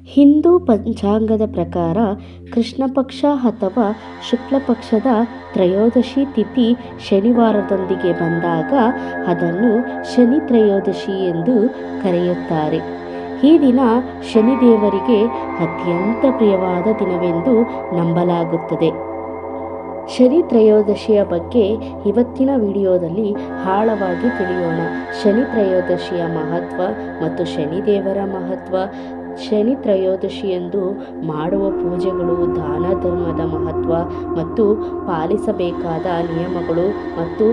ಹಿಂದೂ ಪಂಚಾಂಗದ ಪ್ರಕಾರ ಕೃಷ್ಣ ಪಕ್ಷ ಅಥವಾ ಶುಕ್ಲ ಪಕ್ಷದ ತ್ರಯೋದಶಿ ತಿಥಿ ಶನಿವಾರದೊಂದಿಗೆ ಬಂದಾಗ ಅದನ್ನು ಶನಿ ತ್ರಯೋದಶಿ ಎಂದು ಕರೆಯುತ್ತಾರೆ. ಈ ದಿನ ಶನಿದೇವರಿಗೆ ಅತ್ಯಂತ ಪ್ರಿಯವಾದ ದಿನವೆಂದು ನಂಬಲಾಗುತ್ತದೆ. ಶನಿ ತ್ರಯೋದಶಿಯ ಬಗ್ಗೆ ಇವತ್ತಿನ ವಿಡಿಯೋದಲ್ಲಿ ಆಳವಾಗಿ ತಿಳಿಯೋಣ. ಶನಿ ತ್ರಯೋದಶಿಯ ಮಹತ್ವ ಮತ್ತು ಶನಿದೇವರ ಮಹತ್ವ, ಶನಿ ತ್ರಯೋದಶಿಯಂದು ಮಾಡುವ ಪೂಜೆಗಳು, ದಾನ ಧರ್ಮದ ಮಹತ್ವ ಮತ್ತು ಪಾಲಿಸಬೇಕಾದ ನಿಯಮಗಳು, ಮತ್ತು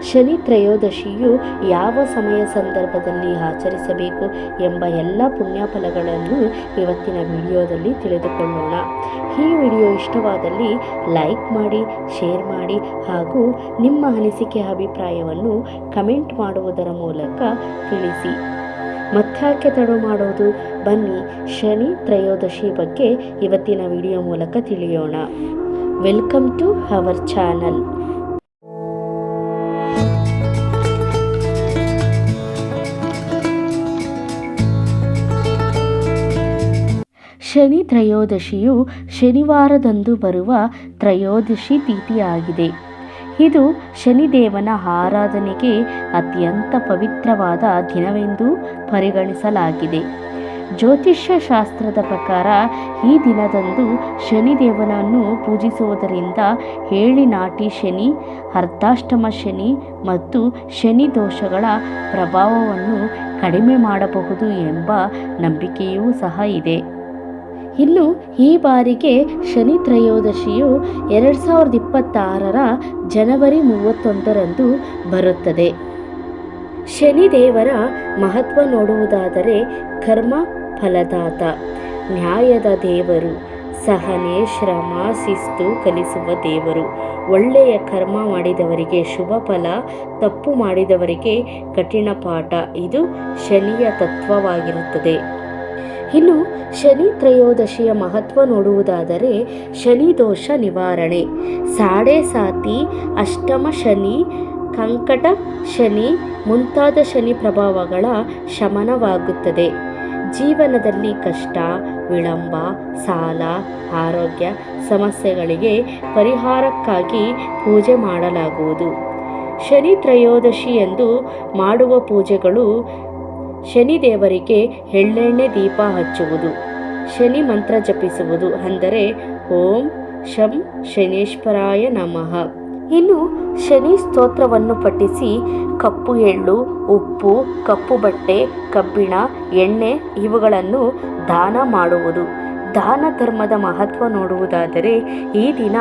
ಶನಿ ತ್ರಯೋದಶಿಯು ಯಾವ ಸಮಯ ಸಂದರ್ಭದಲ್ಲಿ ಆಚರಿಸಬೇಕು ಎಂಬ ಎಲ್ಲ ಪುಣ್ಯಫಲಗಳನ್ನು ಇವತ್ತಿನ ವಿಡಿಯೋದಲ್ಲಿ ತಿಳಿದುಕೊಳ್ಳೋಣ. ಈ ವಿಡಿಯೋ ಇಷ್ಟವಾದಲ್ಲಿ ಲೈಕ್ ಮಾಡಿ, ಶೇರ್ ಮಾಡಿ ಹಾಗೂ ನಿಮ್ಮ ಅನಿಸಿಕೆ ಅಭಿಪ್ರಾಯವನ್ನು ಕಮೆಂಟ್ ಮಾಡುವುದರ ಮೂಲಕ ತಿಳಿಸಿ. ಮತ್ತಾಕೆ ತಡ ಮಾಡೋದು, ಬನ್ನಿ ಶನಿ ತ್ರಯೋದಶಿ ಬಗ್ಗೆ ಇವತ್ತಿನ ವಿಡಿಯೋ ಮೂಲಕ ತಿಳಿಯೋಣ. Welcome to our channel. Shani ತ್ರಯೋದಶಿಯು ಶನಿವಾರದಂದು ಬರುವ ತ್ರಯೋದಶಿ ತಿಥಿಯಾಗಿದೆ. ಇದು ಶನಿದೇವನ ಆರಾಧನೆಗೆ ಅತ್ಯಂತ ಪವಿತ್ರವಾದ ದಿನವೆಂದು ಪರಿಗಣಿಸಲಾಗಿದೆ. ಜ್ಯೋತಿಷ್ಯ ಶಾಸ್ತ್ರದ ಪ್ರಕಾರ ಈ ದಿನದಂದು ಶನಿದೇವನನ್ನು ಪೂಜಿಸುವುದರಿಂದ ಏಳಿನಾಟಿ ಶನಿ, ಅರ್ಧಾಷ್ಟಮ ಶನಿ ಮತ್ತು ಶನಿ ದೋಷಗಳ ಪ್ರಭಾವವನ್ನು ಕಡಿಮೆ ಮಾಡಬಹುದು ಎಂಬ ನಂಬಿಕೆಯೂ ಸಹ ಇದೆ. ಇನ್ನು ಈ ಬಾರಿಗೆ ಶನಿ ತ್ರಯೋದಶಿಯು 2026ರ ಜನವರಿ 31ರಂದು ಬರುತ್ತದೆ. ಶನಿದೇವರ ಮಹತ್ವ ನೋಡುವುದಾದರೆ ಕರ್ಮ ಫಲದಾತ, ನ್ಯಾಯದ ದೇವರು, ಸಹನೆ, ಶ್ರಮ, ಶಿಸ್ತು ಕಲಿಸುವ ದೇವರು. ಒಳ್ಳೆಯ ಕರ್ಮ ಮಾಡಿದವರಿಗೆ ಶುಭ ಫಲ, ತಪ್ಪು ಮಾಡಿದವರಿಗೆ ಕಠಿಣ ಪಾಠ. ಇದು ಶನಿಯ ತತ್ವವಾಗಿರುತ್ತದೆ. ಇನ್ನು ಶನಿ ತ್ರಯೋದಶಿಯ ಮಹತ್ವ ನೋಡುವುದಾದರೆ ಶನಿ ದೋಷ ನಿವಾರಣೆ, ಸಾಡೆ ಸಾತಿ, ಅಷ್ಟಮ ಶನಿ, ಕಂಕಟ ಶನಿ ಮುಂತಾದ ಶನಿ ಪ್ರಭಾವಗಳ ಶಮನವಾಗುತ್ತದೆ. ಜೀವನದಲ್ಲಿ ಕಷ್ಟ, ವಿಳಂಬ, ಸಾಲ, ಆರೋಗ್ಯ ಸಮಸ್ಯೆಗಳಿಗೆ ಪರಿಹಾರಕ್ಕಾಗಿ ಪೂಜೆ ಮಾಡಲಾಗುವುದು. ಶನಿ ತ್ರಯೋದಶಿ ಎಂದು ಮಾಡುವ ಪೂಜೆಗಳು: ಶನಿದೇವರಿಗೆ ಎಳ್ಳೆಣ್ಣೆ ದೀಪ ಹಚ್ಚುವುದು, ಶನಿ ಮಂತ್ರ ಜಪಿಸುವುದು, ಅಂದರೆ ಓಂ ಶಂ ಶನೇಶ್ವರಾಯ ನಮಃ. ಇನ್ನು ಶನಿ ಸ್ತೋತ್ರವನ್ನು ಪಠಿಸಿ ಕಪ್ಪು ಎಳ್ಳು, ಉಪ್ಪು, ಕಪ್ಪು ಬಟ್ಟೆ, ಕಬ್ಬಿಣ, ಎಣ್ಣೆ ಇವುಗಳನ್ನು ದಾನ ಮಾಡುವುದು. ದಾನ ಧರ್ಮದ ಮಹತ್ವ ನೋಡುವುದಾದರೆ ಈ ದಿನ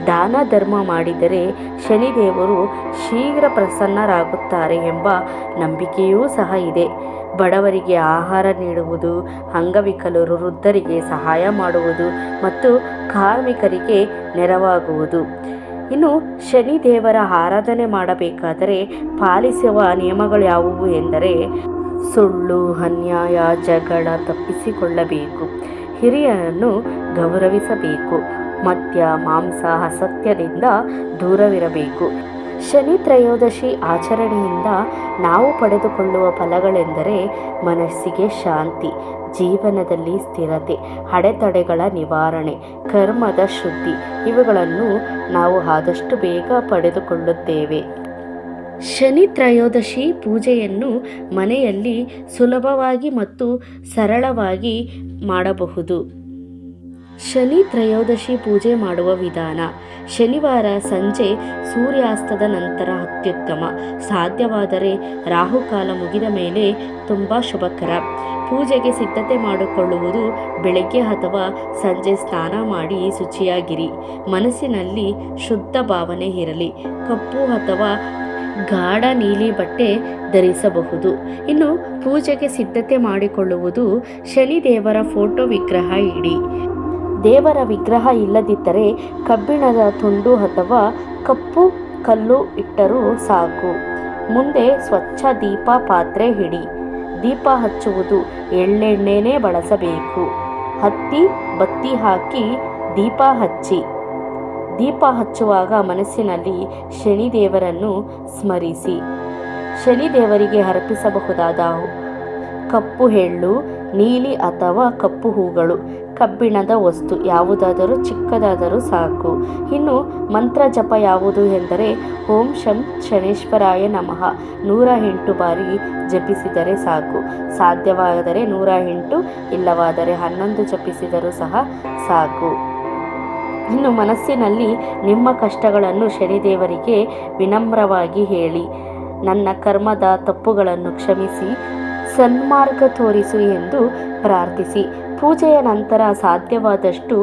ದಾನ ಧರ್ಮ ಮಾಡಿದರೆ ಶನಿದೇವರು ಶೀಘ್ರ ಪ್ರಸನ್ನರಾಗುತ್ತಾರೆ ಎಂಬ ನಂಬಿಕೆಯೂ ಸಹ ಇದೆ. ಬಡವರಿಗೆ ಆಹಾರ ನೀಡುವುದು, ಅಂಗವಿಕಲರು, ವೃದ್ಧರಿಗೆ ಸಹಾಯ ಮಾಡುವುದು ಮತ್ತು ಕಾರ್ಮಿಕರಿಗೆ ನೆರವಾಗುವುದು. ಇನ್ನು ಶನಿದೇವರ ಆರಾಧನೆ ಮಾಡಬೇಕಾದರೆ ಪಾಲಿಸುವ ನಿಯಮಗಳು ಯಾವುವು ಎಂದರೆ: ಸುಳ್ಳು, ಅನ್ಯಾಯ, ಜಗಳ ತಪ್ಪಿಸಿಕೊಳ್ಳಬೇಕು, ಹಿರಿಯರನ್ನು ಗೌರವಿಸಬೇಕು, ಮದ್ಯ, ಮಾಂಸ, ಅಸತ್ಯದಿಂದ ದೂರವಿರಬೇಕು. ಶನಿ ತ್ರಯೋದಶಿ ಆಚರಣೆಯಿಂದ ನಾವು ಪಡೆದುಕೊಳ್ಳುವ ಫಲಗಳೆಂದರೆ ಮನಸ್ಸಿಗೆ ಶಾಂತಿ, ಜೀವನದಲ್ಲಿ ಸ್ಥಿರತೆ, ಅಡೆತಡೆಗಳ ನಿವಾರಣೆ, ಕರ್ಮದ ಶುದ್ಧಿ ಇವುಗಳನ್ನು ನಾವು ಆದಷ್ಟು ಬೇಗ ಪಡೆದುಕೊಳ್ಳುತ್ತೇವೆ. ಶನಿ ತ್ರಯೋದಶಿ ಪೂಜೆಯನ್ನು ಮನೆಯಲ್ಲಿ ಸುಲಭವಾಗಿ ಮತ್ತು ಸರಳವಾಗಿ ಮಾಡಬಹುದು. ಶನಿ ತ್ರಯೋದಶಿ ಪೂಜೆ ಮಾಡುವ ವಿಧಾನ: ಶನಿವಾರ ಸಂಜೆ ಸೂರ್ಯಾಸ್ತದ ನಂತರ ಅತ್ಯುತ್ತಮ, ಸಾಧ್ಯವಾದರೆ ರಾಹುಕಾಲ ಮುಗಿದ ಮೇಲೆ ತುಂಬ ಶುಭಕರ. ಪೂಜೆಗೆ ಸಿದ್ಧತೆ ಮಾಡಿಕೊಳ್ಳುವುದು: ಬೆಳಗ್ಗೆ ಅಥವಾ ಸಂಜೆ ಸ್ನಾನ ಮಾಡಿ ಶುಚಿಯಾಗಿರಿ. ಮನಸ್ಸಿನಲ್ಲಿ ಶುದ್ಧ ಭಾವನೆ ಇರಲಿ. ಕಪ್ಪು ಅಥವಾ ಗಾಢ ನೀಲಿ ಬಟ್ಟೆ ಧರಿಸಬಹುದು. ಇನ್ನು ಪೂಜೆಗೆ ಸಿದ್ಧತೆ ಮಾಡಿಕೊಳ್ಳುವುದು: ಶನಿದೇವರ ಫೋಟೋ ವಿಗ್ರಹ ಇಡಿ. ದೇವರ ವಿಗ್ರಹ ಇಲ್ಲದಿದ್ದರೆ ಕಬ್ಬಿಣದ ತುಂಡು ಅಥವಾ ಕಪ್ಪು ಕಲ್ಲು ಇಟ್ಟರೂ ಸಾಕು. ಮುಂದೆ ಸ್ವಚ್ಛ ದೀಪ ಪಾತ್ರೆ ಇಡಿ. ದೀಪ ಹಚ್ಚುವುದು: ಎಳ್ಳೆಣ್ಣೆನೇ ಬಳಸಬೇಕು. ಹತ್ತಿ ಬತ್ತಿ ಹಾಕಿ ದೀಪ ಹಚ್ಚಿ. ದೀಪ ಹಚ್ಚುವಾಗ ಮನಸ್ಸಿನಲ್ಲಿ ಶನಿದೇವರನ್ನು ಸ್ಮರಿಸಿ. ಶನಿದೇವರಿಗೆ ಅರ್ಪಿಸಬಹುದಾದ ಕಪ್ಪು ಎಳ್ಳು, ನೀಲಿ ಅಥವಾ ಕಪ್ಪು ಹೂಗಳು, ಕಬ್ಬಿಣದ ವಸ್ತು ಯಾವುದಾದರೂ ಚಿಕ್ಕದಾದರೂ ಸಾಕು. ಇನ್ನು ಮಂತ್ರ ಜಪ ಯಾವುದು ಎಂದರೆ ಓಂ ಶಂ ಶನೇಶ್ವರಾಯ ನಮಃ 108 ಬಾರಿ ಜಪಿಸಿದರೆ ಸಾಕು. ಸಾಧ್ಯವಾದರೆ 108, ಇಲ್ಲವಾದರೆ 11 ಜಪಿಸಿದರೂ ಸಹ ಸಾಕು. ಇನ್ನು ಮನಸ್ಸಿನಲ್ಲಿ ನಿಮ್ಮ ಕಷ್ಟಗಳನ್ನು ಶನಿದೇವರಿಗೆ ವಿನಮ್ರವಾಗಿ ಹೇಳಿ, ನನ್ನ ಕರ್ಮದ ತಪ್ಪುಗಳನ್ನು ಕ್ಷಮಿಸಿ ಸನ್ಮಾರ್ಗ ತೋರಿಸು ಎಂದು ಪ್ರಾರ್ಥಿಸಿ. ಪೂಜೆಯ ನಂತರ ಸಾಧ್ಯವಾದಷ್ಟು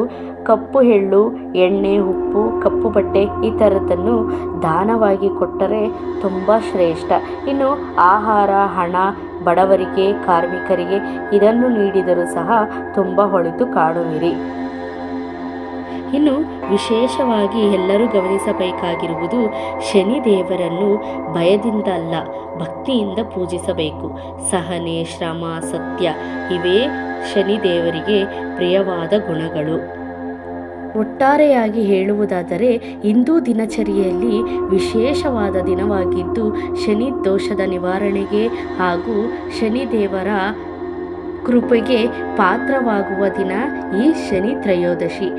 ಕಪ್ಪು ಎಳ್ಳು, ಎಣ್ಣೆ, ಉಪ್ಪು, ಕಪ್ಪು ಬಟ್ಟೆ ಈ ಥರದ್ದನ್ನು ದಾನವಾಗಿ ಕೊಟ್ಟರೆ ತುಂಬ ಶ್ರೇಷ್ಠ. ಇನ್ನು ಆಹಾರ, ಹಣ, ಬಡವರಿಗೆ, ಕಾರ್ಮಿಕರಿಗೆ ಇದನ್ನು ನೀಡಿದರೂ ಸಹ ತುಂಬ ಒಳಿತು ಕಾಣುವಿರಿ. ಇನ್ನು ವಿಶೇಷವಾಗಿ ಎಲ್ಲರೂ ಗಮನಿಸಬೇಕಾಗಿರುವುದು, ಶನಿದೇವರನ್ನು ಭಯದಿಂದ ಅಲ್ಲ, ಭಕ್ತಿಯಿಂದ ಪೂಜಿಸಬೇಕು. ಸಹನೆ, ಶ್ರಮ, ಸತ್ಯ ಇವೇ ಶನಿದೇವರಿಗೆ ಪ್ರಿಯವಾದ ಗುಣಗಳು. ಒಟ್ಟಾರೆಯಾಗಿ ಹೇಳುವುದಾದರೆ ಇಂದು ದಿನಚರಿಯಲ್ಲಿ ವಿಶೇಷವಾದ ದಿನವಾಗಿದ್ದು, ಶನಿ ದೋಷದ ನಿವಾರಣೆಗೆ ಹಾಗೂ ಶನಿದೇವರ ಕೃಪೆಗೆ ಪಾತ್ರವಾಗುವ ದಿನ ಈ ಶನಿ ತ್ರಯೋದಶಿ.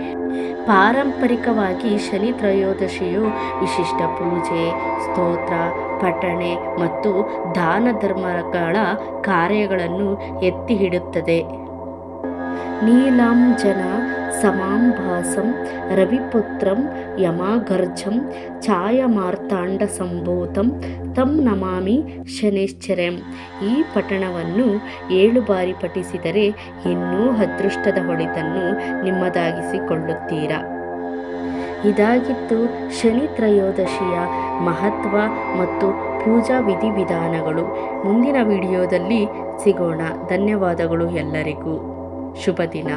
ಪಾರಂಪರಿಕವಾಗಿ ಶನಿ ತ್ರಯೋದಶಿಯು ವಿಶಿಷ್ಟ ಪೂಜೆ, ಸ್ತೋತ್ರ, ಪಠಣೆ ಮತ್ತು ದಾನ ಧರ್ಮಗಳ ಕಾರ್ಯಗಳನ್ನು ಎತ್ತಿ ಹಿಡುತ್ತದೆ. ನೀಲಾಂಜನ ಸಮಾಂಭಾಸಂ ರವಿಪುತ್ರಂ ಯಮಾಗರ್ಜಂ ಛಾಯಮಾರ್ತಾಂಡ ಸಂಭೂತಂ ತಂ ನಮಾಮಿ ಶನೈಶ್ಚರ್ಯಂ. ಈ ಪಠಣವನ್ನು 7 ಬಾರಿ ಪಠಿಸಿದರೆ ಇನ್ನೂ ಅದೃಷ್ಟದ ಹೊಳಿತನ್ನು ನಿಮ್ಮದಾಗಿಸಿಕೊಳ್ಳುತ್ತೀರಾ. ಇದಾಗಿತ್ತು ಶನಿ ತ್ರಯೋದಶಿಯ ಮಹತ್ವ ಮತ್ತು ಪೂಜಾ ವಿಧಿವಿಧಾನಗಳು. ಮುಂದಿನ ವಿಡಿಯೋದಲ್ಲಿ ಸಿಗೋಣ. ಧನ್ಯವಾದಗಳು ಎಲ್ಲರಿಗೂ. ಶುಭ ದಿನ.